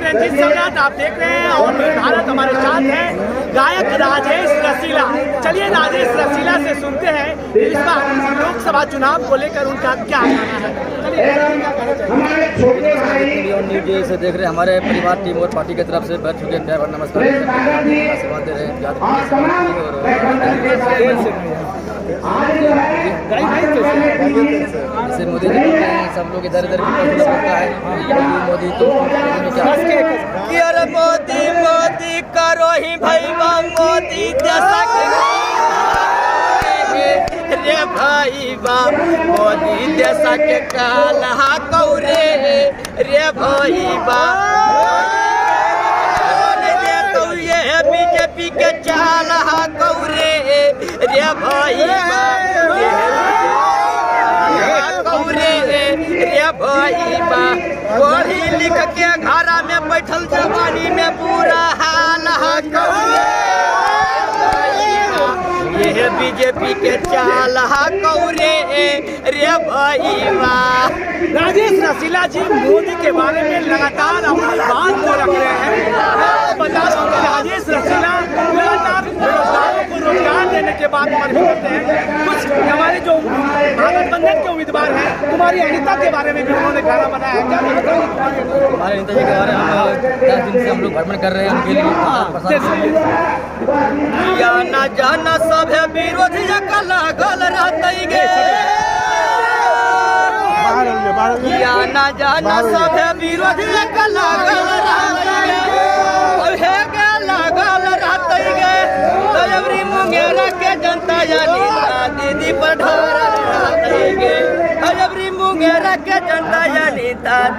रंजीत सम्राट आप देख रहे हैं और भारत हमारे साथ है गायक राजेश रसीला। चलिए राजेश रसीला से सुनते हैं इस बार लोकसभा चुनाव को लेकर उनका क्या कहना है। न्यूज से देख रहे हमारे परिवार टीम और पार्टी की तरफ से बैठ चुके हैं। नमस्कार आशीर्वाद दे रहे हैं जैसे मोदी जी सब लोग इधर इधर होता है मोदी तो अरे मोदी मोदी करो ही भैया मोदी जैसा रे भैया मोदी जैसा के काला कौरे रे भैया बीजेपी के चाला कौरे रे भैया कौरे रे भैया पढ़ी लिख के घर में बैठल जवानी में पूरा हाल ये बीजेपी के चाल कौरे रे भैया। राजेश रसीला जी मोदी के बारे में लगातार अपनी बात को रख रहे हैं। बता दूं कि राजेश रसीला लगातार बेरोजगारों को रोजगार देने के बाद करते हैं। कुछ हमारे जो महागठबंधन के उम्मीदवार हैं तुम्हारी अनिता के बारे में भी उन्होंने गाना बनाया है। हमारे अनिता जी के बारे में 10 दिन से हम लोग भ्रमण कर रहे हैं उनके लिए या न जाना सब विरोधी लागल रहते गे या न जाना सब विरोधी लागल रहते गे तयवरी मुंगेर के जनता या दीदी पर ढारल रहते गे तयवरी मुंगेर के जनता या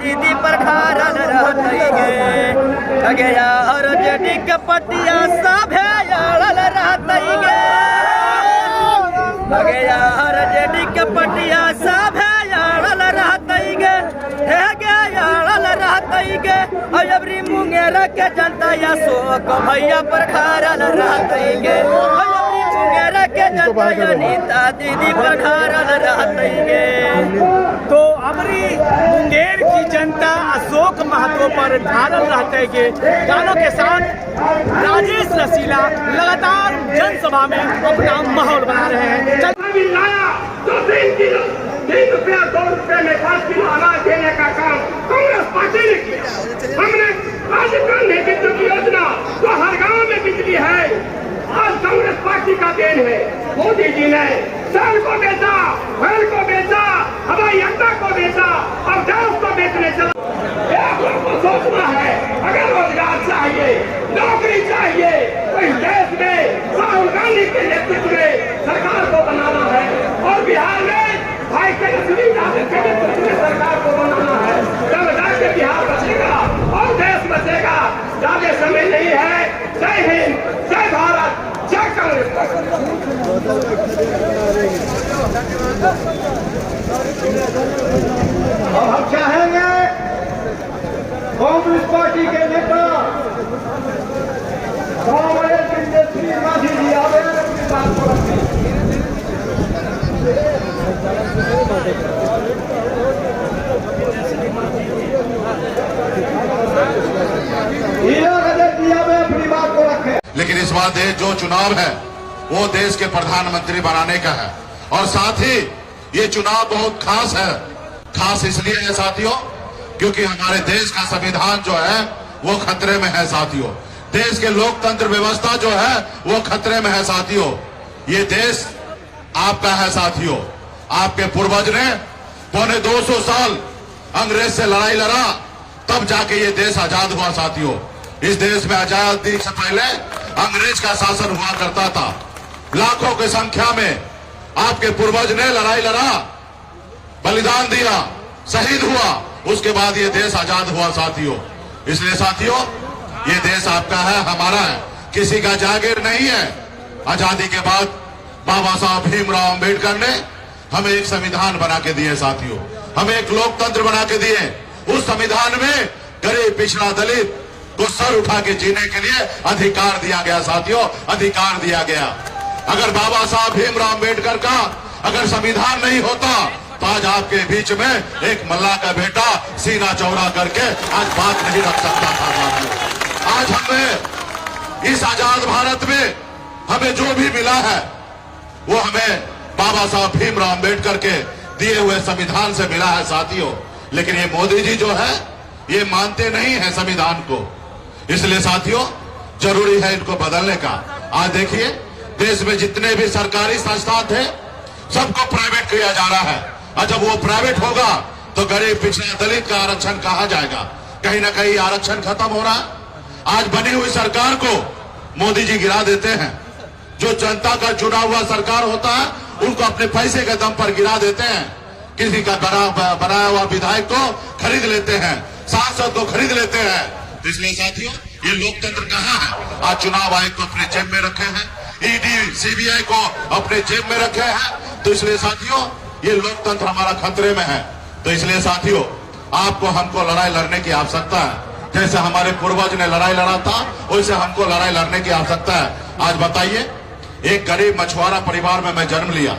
दीदी पर ढारल रहते गे यार जेडी के पटिया सब यारल रहते गे यार जेडी के पटिया सब यारल रहते गे हे गे यारल रहते गे अयबरी मुंगेर के जनता या शोक भैया पर ढारल रहते गे अयबरी मुंगेर के जनता या नीता दीदी पर ढारल रहते गे। तो अमरी मुंगेर की जनता अशोक महतो पर ढारल रहते गे गानों के साथ राजेश रसीला लगातार जनसभा में अपना माहौल बना रहे हैं। ₹2 में 5 किलो अनाज देने का काम कांग्रेस पार्टी ने किया। हमने राजस्थान नेतृत्व की योजना जो हर गांव में बिजली है आज कांग्रेस पार्टी का देन है। मोदी जी ने सेल को बेचा, वेल को बेचा, हवाई अड्डा को बेचा और गैस को बेचने चला। एक लोग को सोचना है अगर रोजगार चाहिए नौकरी चाहिए तो इस देश में राहुल गांधी के नेतृत्व में सरकार को बनाना है और बिहार में भाई के नेतृत्व में सरकार को बनाना है। तब जाके बिहार बचेगा और देश बचेगा। ज्यादा समय नहीं है। जय हिंद, जय भारत, जय कांग्रेस। और हम चाहेंगे कांग्रेस पार्टी के नेता श्री गांधी जी आवे अपनी बात को रखें। अपनी बात को रखें। लेकिन इस बार देश जो चुनाव है वो देश के प्रधानमंत्री बनाने का है और साथ ही ये चुनाव बहुत खास है। खास इसलिए है साथियों क्योंकि हमारे देश का संविधान जो है वो खतरे में है साथियों। देश के लोकतंत्र व्यवस्था जो है वो खतरे में है साथियों। ये देश आपका है साथियों। आपके पूर्वज ने 250 साल अंग्रेज से लड़ाई लड़ा तब जाके ये देश आजाद हुआ साथियों। इस देश में आजादी से पहले अंग्रेज का शासन हुआ करता था। लाखों की संख्या में आपके पूर्वज ने लड़ाई लड़ा, बलिदान दिया, शहीद हुआ, उसके बाद ये देश आजाद हुआ साथियों। इसलिए साथियों ये देश आपका है, हमारा है, किसी का जागीर नहीं है। आजादी के बाद बाबा साहब भीमराव अंबेडकर ने हमें एक संविधान बना के दिए साथियों, हमें एक लोकतंत्र बना के दिए। उस संविधान में गरीब पिछड़ा दलित को सर उठा के जीने के लिए अधिकार दिया गया साथियों, अधिकार दिया गया। अगर बाबा साहब भीमराव अंबेडकर का अगर संविधान नहीं होता तो आज आपके बीच में एक मल्ला का बेटा सीना चौड़ा करके आज बात नहीं रख सकता था। आज हमें इस आजाद भारत में हमें जो भी मिला है वो हमें बाबा साहब भीमराव अम्बेडकर के दिए हुए संविधान से मिला है साथियों। लेकिन ये मोदी जी जो है ये मानते नहीं है संविधान को, इसलिए साथियों जरूरी है इनको बदलने का। आज देखिए देश में जितने भी सरकारी संस्थान थे सबको प्राइवेट किया जा रहा है, और जब वो प्राइवेट होगा तो गरीब पिछड़ा दलित का आरक्षण कहाँ जाएगा? कहीं ना कहीं आरक्षण खत्म हो रहा है। आज बनी हुई सरकार को मोदी जी गिरा देते हैं। जो जनता का चुना हुआ सरकार होता है उनको अपने पैसे के दम पर गिरा देते हैं। किसी का बनाया हुआ विधायक को खरीद लेते हैं, सांसद को खरीद लेते हैं। तो इसलिए साथियों ये लोकतंत्र कहाँ है? आज चुनाव आयोग को अपने जेब में रखे हैं, ईडी सीबीआई को अपने जेब में रखे हैं। तो इसलिए साथियों ये लोकतंत्र हमारा खतरे में है। तो इसलिए साथियों आपको हमको लड़ाई लड़ने की आवश्यकता है। जैसे हमारे पूर्वज ने लड़ाई लड़ा था वैसे हमको लड़ाई लड़ने की आवश्यकता है। आज बताइए एक गरीब मछुआरा परिवार में मैं जन्म लिया,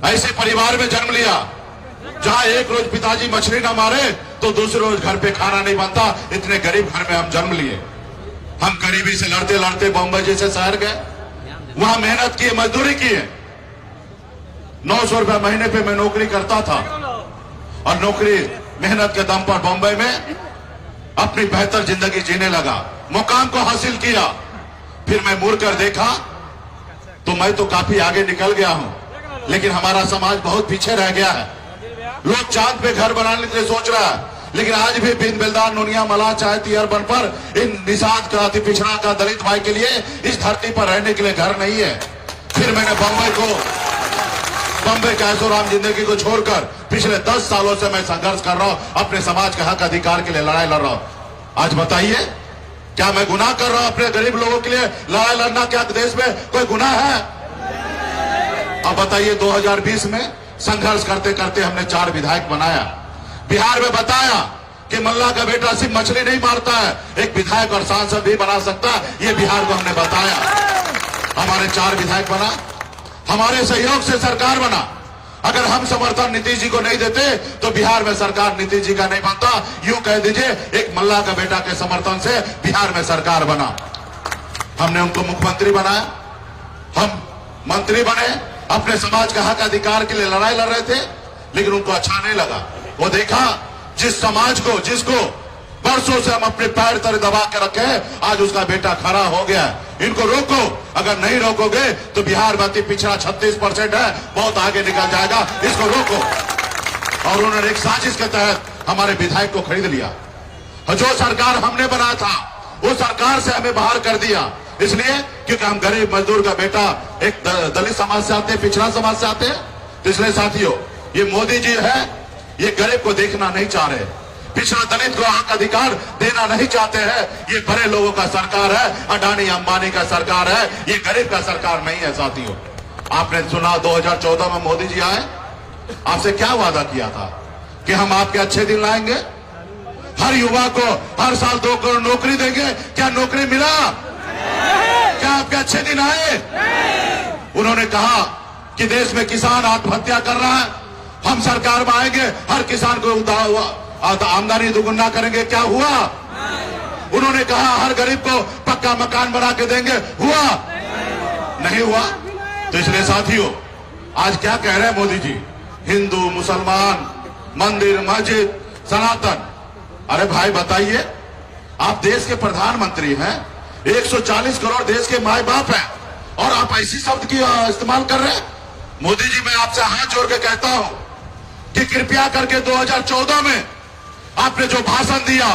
ऐसे परिवार में जन्म लिया जहां एक रोज पिताजी मछली ना मारे तो दूसरे रोज घर पे खाना नहीं बनता। इतने गरीब घर में हम जन्म लिए। हम गरीबी से लड़ते लड़ते बॉम्बे जैसे शहर गए, वहां मेहनत किए, मजदूरी किए। 900 रुपए महीने पे मैं नौकरी करता था और नौकरी मेहनत के दम पर बॉम्बे में अपनी बेहतर जिंदगी जीने लगा, मुकाम को हासिल किया। फिर मैं मुड़ कर देखा तो मैं तो काफी आगे निकल गया हूं, लेकिन हमारा समाज बहुत पीछे रह गया है। लोग चांद पे घर बनाने के लिए सोच रहा है, लेकिन आज भी बिन बेलदार नोनिया मला चाहे तियरबन पर इन निषाद का अति पिछड़ा का दलित भाई के लिए इस धरती पर रहने के लिए घर नहीं है। फिर मैंने बम्बई का ऐशोराम जिंदगी को छोड़कर पिछले 10 सालों से मैं संघर्ष कर रहा हूं, अपने समाज के हक अधिकार के लिए लड़ाई लड़ रहा हूं। आज बताइए क्या मैं गुनाह कर रहा हूं? अपने गरीब लोगों के लिए लड़ाई लड़ना क्या देश में कोई गुनाह है? अब बताइए 2020 में संघर्ष करते करते हमने 4 विधायक बनाया। बिहार में बताया कि मल्ला का बेटा सिर्फ मछली नहीं मारता है, एक विधायक और सांसद भी बना सकता है। ये बिहार को हमने बताया। हमारे 4 विधायक बना, हमारे सहयोग से सरकार बना। अगर हम समर्थन नीतीश जी को नहीं देते तो बिहार में सरकार नीतीश जी का नहीं बनता। यूं कह दीजिए एक मल्ला का बेटा के समर्थन से बिहार में सरकार बना। हमने उनको मुख्यमंत्री बनाया, हम मंत्री बने, अपने समाज का हक अधिकार के लिए लड़ाई लड़ रहे थे, लेकिन उनको अच्छा नहीं लगा। वो देखा जिस समाज को, जिसको बरसों से हम अपने पैर तले दबा के रखे, आज उसका बेटा खड़ा हो गया। इनको रोको, अगर नहीं रोकोगे तो बिहार में अति पिछड़ा 36% है, बहुत आगे निकल जाएगा। इसको रोको। और उन्होंने एक साजिश के तहत हमारे विधायक को खरीद लिया। जो सरकार हमने बनाया था वो सरकार से हमें बाहर कर दिया, इसलिए क्योंकि हम गरीब मजदूर का बेटा एक दलित समाज से आते हैं, पिछड़ा समाज से आते हैं। तो इसलिए साथियों ये मोदी जी है, ये गरीब को देखना नहीं चाह रहे, पिछड़ा दलित को हक अधिकार देना नहीं चाहते हैं। ये बड़े लोगों का सरकार है, अडानी अंबानी का सरकार है, ये गरीब का सरकार नहीं है। साथियों आपने सुना 2014 में मोदी जी आए, आपसे क्या वादा किया था कि हम आपके अच्छे दिन लाएंगे, हर युवा को हर साल 2 करोड़ नौकरी देंगे। क्या नौकरी मिला? क्या आपके अच्छे दिन आए? उन्होंने कहा कि देश में किसान आत्महत्या कर रहा है, हम सरकार में आएंगे, हर किसान को आमदनी दुगुना करेंगे। क्या हुआ? उन्होंने कहा हर गरीब को पक्का मकान बना के देंगे, हुआ? नहीं हुआ। तो इसलिए साथियों आज क्या कह रहे हैं मोदी जी? हिंदू, मुसलमान, मंदिर, मस्जिद, सनातन। अरे भाई बताइए, आप देश के प्रधानमंत्री हैं, 140 करोड़ देश के माए बाप हैं, और आप ऐसी शब्द की इस्तेमाल कर रहे हैं। मोदी जी मैं आपसे हाथ जोड़ के कहता हूं कि कृपया करके 2014 में आपने जो भाषण दिया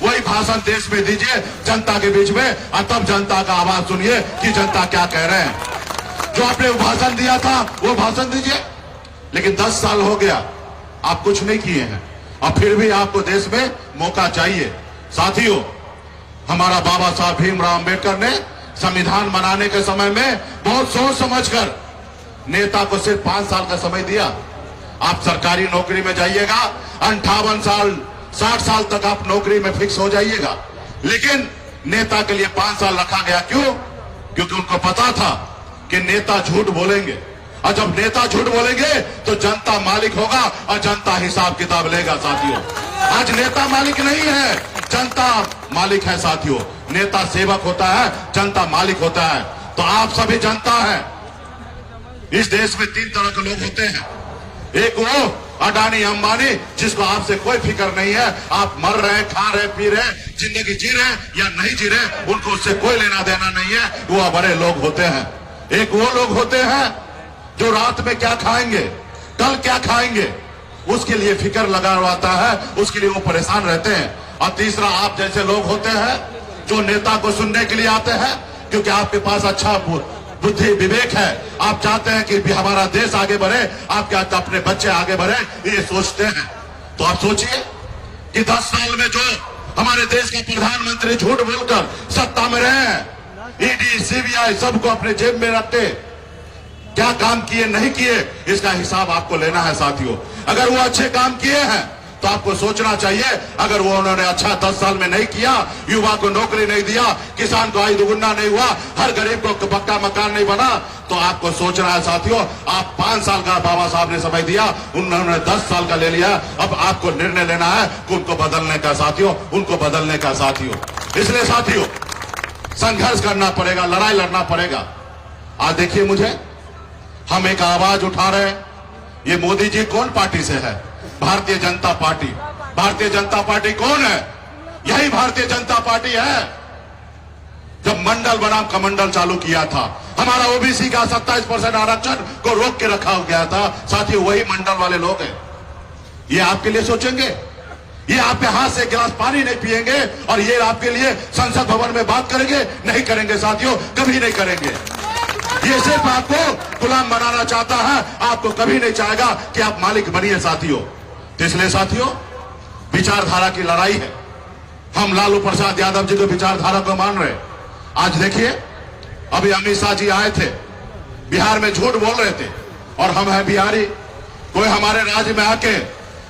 वही भाषण देश में दीजिए, जनता के बीच में, और तब जनता का आवाज सुनिए कि जनता क्या कह रहे हैं। जो आपने भाषण दिया था वो भाषण दीजिए। लेकिन 10 साल हो गया, आप कुछ नहीं किए हैं, और फिर भी आपको देश में मौका चाहिए। साथियों हमारा बाबा साहब भीमराव अम्बेडकर ने संविधान बनाने के समय में बहुत सोच समझकर नेता को सिर्फ 5 साल का समय दिया। आप सरकारी नौकरी में जाइएगा, 58 साल 60 साल तक आप नौकरी में फिक्स हो जाइएगा, लेकिन नेता के लिए 5 साल रखा गया। क्यों? क्योंकि उनको पता था कि नेता झूठ बोलेंगे, और जब नेता झूठ बोलेंगे तो जनता मालिक होगा और जनता हिसाब किताब लेगा साथियों। आज नेता मालिक नहीं है, जनता मालिक है साथियों। नेता सेवक होता है, जनता मालिक होता है। तो आप सभी जनता है। इस देश में 3 तरह के लोग होते हैं। एक वो अडानी अंबानी जिसको आपसे कोई फिक्र नहीं है, आप मर रहे, खा रहे, पी रहे, जिंदगी जी रहे या नहीं जी रहे, उनको उससे कोई लेना देना नहीं है। वो बड़े लोग होते हैं। एक वो लोग होते हैं जो रात में क्या खाएंगे, कल क्या खाएंगे, उसके लिए फिक्र लगा रहता है, उसके लिए वो परेशान रहते हैं। और तीसरा आप जैसे लोग होते हैं जो नेता को सुनने के लिए आते हैं क्योंकि आपके पास अच्छा बुद्धि विवेक है, आप चाहते हैं कि हमारा देश आगे बढ़े, आप क्या अपने बच्चे आगे बढ़े, ये सोचते हैं। तो आप सोचिए कि 10 साल में जो हमारे देश के प्रधानमंत्री झूठ बोलकर सत्ता में रहे हैं, ईडी सीबीआई सबको अपने जेब में रखते, क्या काम किए नहीं किए, इसका हिसाब आपको लेना है साथियों। अगर वो अच्छे काम किए हैं तो आपको सोचना चाहिए। अगर वो उन्होंने अच्छा 10 साल में नहीं किया, युवा को नौकरी नहीं दिया, किसान को आय दुगुना नहीं हुआ, हर गरीब को पक्का मकान नहीं बना, तो आपको सोचना है साथियों। आप 5 साल का बाबा साहब ने समय दिया, उन्होंने 10 साल का ले लिया। अब आपको निर्णय लेना है कि उनको बदलने का साथियों, उनको बदलने का साथियों। इसलिए साथियों संघर्ष करना पड़ेगा, लड़ाई लड़ना पड़ेगा। आज देखिए मुझे, हम एक आवाज उठा रहे हैं। ये मोदी जी कौन पार्टी से है? भारतीय जनता पार्टी। भारतीय जनता पार्टी कौन है? यही भारतीय जनता पार्टी है। जब मंडल बनाम कमंडल चालू किया था, हमारा ओबीसी का 27% आरक्षण को रोक के रखा गया था, साथियों वही मंडल वाले लोग हैं। ये आपके लिए सोचेंगे? ये आपके हाथ से गिलास पानी नहीं पिएंगे और ये आपके लिए संसद भवन में बात करेंगे? नहीं करेंगे साथियों, कभी नहीं करेंगे। ये सिर्फ आपको गुलाम बनाना चाहता है, आपको कभी नहीं चाहेगा कि आप मालिक बनिए साथियों। तो इसलिए साथियों विचारधारा की लड़ाई है। हम लालू प्रसाद यादव जी को विचारधारा को मान रहे। आज देखिए, अभी अमित शाह जी आए थे, बिहार में झूठ बोल रहे थे और हम हैं बिहारी। कोई हमारे राज्य में आके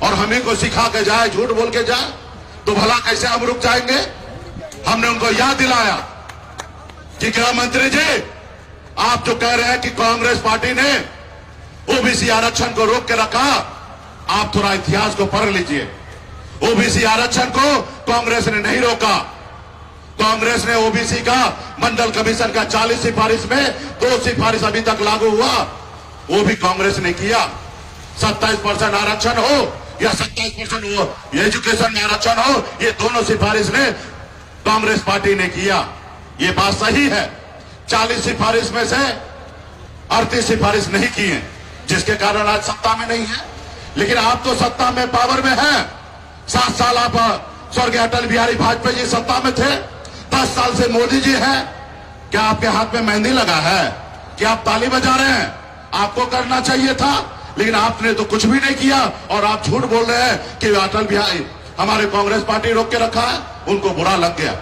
और हम ही को सिखा के जाए, झूठ बोल के जाए, तो भला कैसे हम रुक जाएंगे? हमने उनको याद दिलाया कि गृह मंत्री जी, आप जो कह रहे हैं कि कांग्रेस पार्टी ने ओबीसी आरक्षण को रोक के रखा, आप थोड़ा इतिहास को पढ़ लीजिए। ओबीसी आरक्षण को कांग्रेस ने नहीं रोका। कांग्रेस ने ओबीसी का मंडल कमीशन का 40 सिफारिश में 2 सिफारिश अभी तक लागू हुआ, वो भी कांग्रेस ने किया। 27% आरक्षण हो या 27% वो एजुकेशन में आरक्षण हो, ये दोनों सिफारिश ने कांग्रेस पार्टी ने किया। ये बात सही है। 40 सिफारिश में से 38 सिफारिश नहीं की है, जिसके कारण आज सत्ता में नहीं है। लेकिन आप तो सत्ता में, पावर में हैं। 7 साल आप स्वर्गीय अटल बिहारी वाजपेयी जी सत्ता में थे, 10 साल से मोदी जी हैं। क्या आपके हाथ में मेहंदी लगा है? क्या आप ताली बजा रहे हैं? आपको करना चाहिए था, लेकिन आपने तो कुछ भी नहीं किया और आप झूठ बोल रहे हैं कि अटल बिहारी हमारे कांग्रेस पार्टी रोक के रखा है। उनको बुरा लग गया।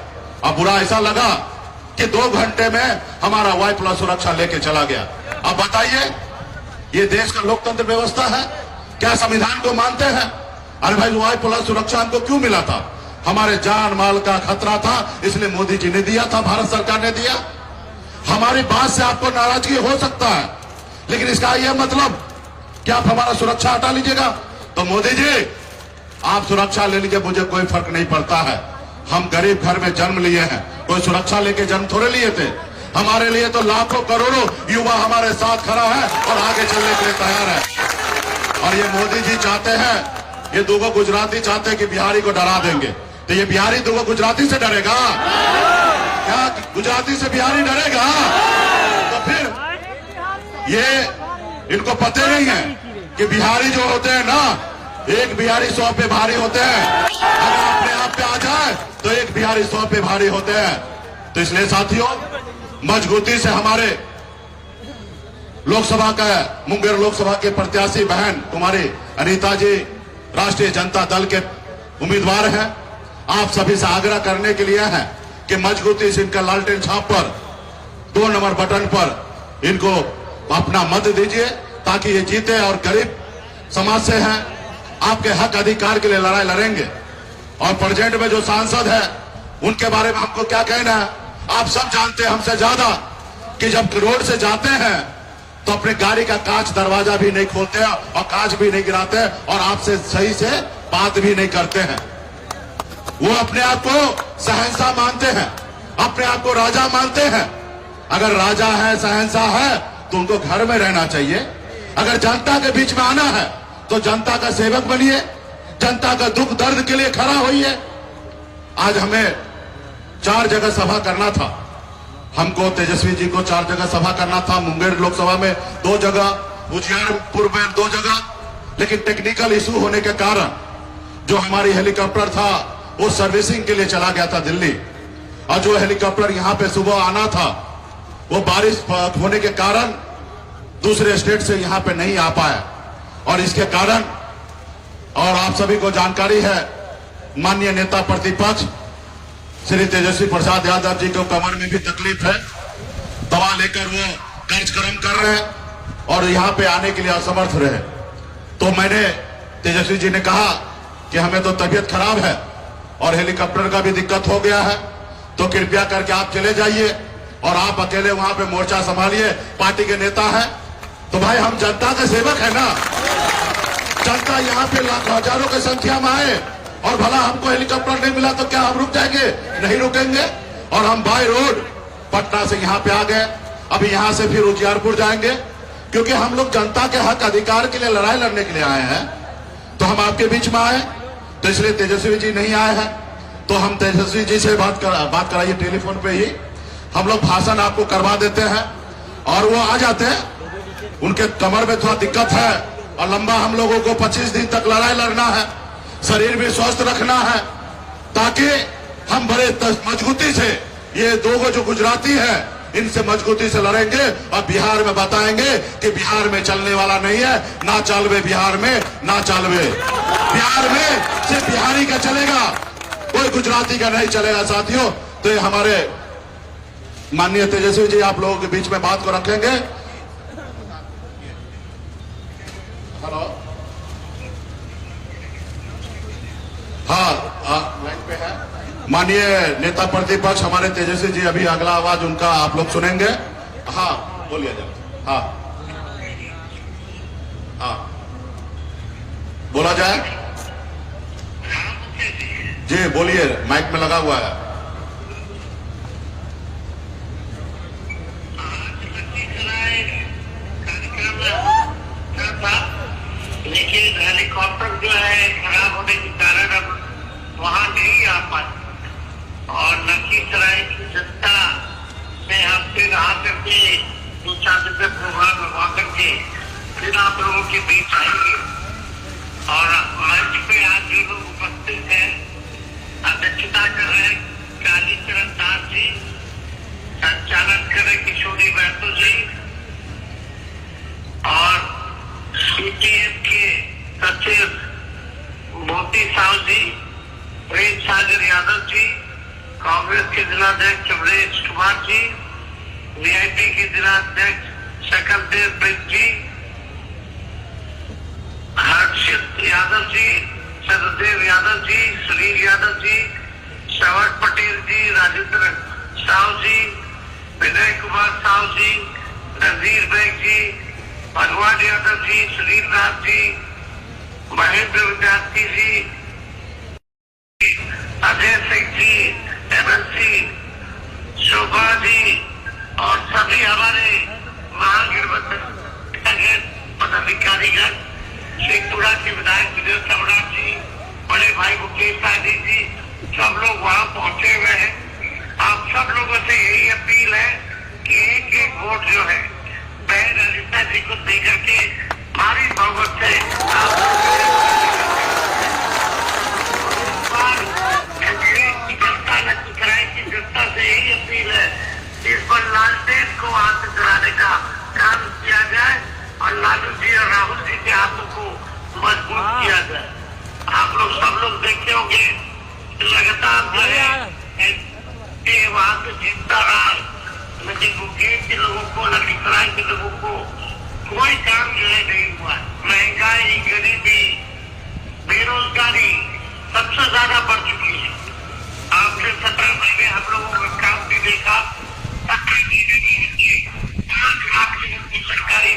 अब बुरा ऐसा लगा कि 2 घंटे में हमारा Y+ सुरक्षा लेके चला गया। अब बताइए, ये देश का लोकतंत्र व्यवस्था है? क्या संविधान को मानते हैं? अरे भाई, Y+ सुरक्षा हमको क्यों मिला था? हमारे जान माल का खतरा था, इसलिए मोदी जी ने दिया था, भारत सरकार ने दिया। हमारी बात से आपको नाराजगी हो सकता है, लेकिन इसका यह मतलब कि आप हमारा सुरक्षा हटा लीजिएगा। तो मोदी जी, आप सुरक्षा ले लीजिए, मुझे कोई फर्क नहीं पड़ता है। हम गरीब घर में जन्म लिए हैं, कोई सुरक्षा लेके जन्म थोड़े लिए थे। हमारे लिए तो लाखों करोड़ों युवा हमारे साथ खड़ा है और आगे चलने के लिए तैयार है। और ये मोदी जी चाहते हैं, ये 2 गुजराती चाहते हैं कि बिहारी को डरा देंगे। तो ये बिहारी 2 गुजराती से डरेगा क्या? गुजराती से बिहारी डरेगा? तो फिर ये इनको पता नहीं है कि बिहारी जो होते हैं ना, एक बिहारी 100 पे भारी होते हैं। अगर अपने आप पे आ जाए तो एक बिहारी 100 पे भारी होते हैं। तो इसलिए साथियों, मजबूती से हमारे लोकसभा का, मुंगेर लोकसभा के प्रत्याशी बहन कुमारी अनीता जी राष्ट्रीय जनता दल के उम्मीदवार हैं। आप सभी से आग्रह करने के लिए है कि मजबूती से इनका लालटेन छाप पर 2 नंबर बटन पर इनको अपना मत दीजिए, ताकि ये जीते और गरीब समाज से हैं, आपके हक अधिकार के लिए लड़ाई लड़ेंगे। और प्रेजेंट में जो सांसद है, उनके बारे में हमको क्या कहना है? आप सब जानते हैं हमसे ज्यादा कि जब रोड से जाते हैं तो अपने गाड़ी का कांच दरवाजा भी नहीं खोलते और कांच भी नहीं गिराते और आपसे सही से बात भी नहीं करते हैं। वो अपने आप को शहंशाह मानते हैं, अपने आप को राजा मानते हैं। अगर राजा है, शहंशाह है, तो उनको घर में रहना चाहिए। अगर जनता के बीच में आना है तो जनता का सेवक बनिए, जनता का दुख दर्द के लिए खड़ा होइए। आज हमें 4 जगह सभा करना था, हमको तेजस्वी जी को 4 जगह सभा करना था। मुंगेर लोकसभा में 2 जगह, उजियारपुर में 2 जगह, लेकिन टेक्निकल इशू होने के कारण जो हमारी हेलीकॉप्टर था वो सर्विसिंग के लिए चला गया था दिल्ली, और जो हेलीकॉप्टर यहाँ पे सुबह आना था वो बारिश होने के कारण दूसरे स्टेट से यहाँ पे नहीं आ पाया। और इसके कारण, और आप सभी को जानकारी है, माननीय नेता प्रतिपक्ष श्री तेजस्वी प्रसाद यादव जी को कमर में भी तकलीफ है, दवा लेकर वो कार्यक्रम कर रहे हैं और यहाँ पे आने के लिए असमर्थ रहे। तो मैंने, तेजस्वी जी ने कहा कि हमें तो तबीयत खराब है और हेलीकॉप्टर का भी दिक्कत हो गया है, तो कृपया करके आप चले जाइए और आप अकेले वहां पे मोर्चा संभालिए, पार्टी के नेता है। तो भाई हम जनता के सेवक है ना, जनता यहाँ पे लाखों हजारों की संख्या में आए और भला हमको हेलीकॉप्टर नहीं मिला तो क्या हम रुक जाएंगे? नहीं रुकेंगे। और हम बाय रोड पटना से यहाँ पे आ गए, अभी यहाँ से फिर उजियारपुर जाएंगे, क्योंकि हम लोग जनता के हक अधिकार के लिए लड़ाई लड़ने के लिए आए हैं। तो हम आपके बीच में आए, तो इसलिए तेजस्वी जी नहीं आए हैं, तो हम तेजस्वी जी से बात कराइए टेलीफोन पे ही, हम लोग भाषण आपको करवा देते हैं और वो आ जाते हैं। उनके कमर में थोड़ा दिक्कत है और लंबा हम लोगों को 25 दिन तक लड़ाई लड़ना है, शरीर भी स्वस्थ रखना है, ताकि हम बड़े मजबूती से, ये 2 जो गुजराती है इनसे मजबूती से लड़ेंगे और बिहार में बताएंगे कि बिहार में चलने वाला नहीं है, ना चलवे बिहार में, ना चलवे बिहार में, सिर्फ बिहारी का चलेगा, कोई गुजराती का नहीं चलेगा साथियों। तो ये हमारे माननीय तेजस्वी जी आप लोगों के बीच में बात को रखेंगे। हेलो, हाँ लाइन पे है माननीय नेता प्रतिपक्ष हमारे तेजस्वी जी, अभी अगला आवाज उनका आप लोग सुनेंगे। हाँ बोलिए जरा, हाँ हाँ बोला जाए जी, बोलिए, माइक में लगा हुआ है। लेकिन हेलीकॉप्टर जो है खराब होने के कारण अब वहां नहीं आ पाते, और लखीसराय की जनता ने हम फिर आ करके 2-4 दिन में प्रोग्राम लगवा करके फिर आप लोगों के बीच आएंगे। और मंच पे आज जो लोग उपस्थित हैं, अध्यक्षता कर रहे कालीचरण दास जी, संचालन कर रहे किशोरी महतो जी, और सीपीएम के सचिव मोती साहु जी, प्रेम सागर यादव जी, कांग्रेस के जिलाध्यक्ष अमरेश कुमार जी, वीआईपी के जिलाध्यक्ष शकलदेव बिंद जी, हर्षित यादव जी, सददेव यादव जी, सुनील यादव जी, श्रवण पटेल जी, राजेंद्र साहु जी, विनय कुमार साहु जी, नजीर बेग जी, भगवान यादव जी, सुनील नाथ जी, महेंद्र विद्यार्थी जी, अजय सिंह जी, एमएलसी शोभा जी, और सभी हमारे महागठबंधन पदाधिकारीगण, शेखपुरा के विधायक विजय सम्राट जी, बड़े भाई मुकेश सहनी जी, सब लोग वहां पहुंचे हुए हैं। आप सब लोगों से यही अपील है कि एक वोट जो है बहन ललिता जी को दे करके भारी बहुमत से जनता लखीसराय की जनता से यही अपील है कि इस पर लालटेन को हाथ कराने का काम किया जाए और लालू जी और राहुल जी के हाथों को मजबूत किया जाए। आप लोग सब लोग देखे होंगे लगातार जो है वहां से जीतता रहा, लेकिन मुंगेर के लोगों को, लखीसराय के लोगों को कोई काम जो है नहीं हुआ। महंगाई, गरीबी, बेरोजगारी सबसे ज्यादा बढ़ चुकी है। आपने 17 महीने हम लोगों का काम भी देखा, 17 महीने में 5 लाख लोगों को सरकारी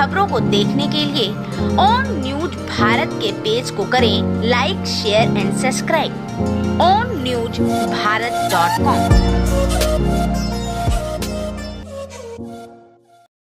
खबरों को देखने के लिए ऑन न्यूज भारत के पेज को करें like, share and subscribe. On news भारत.com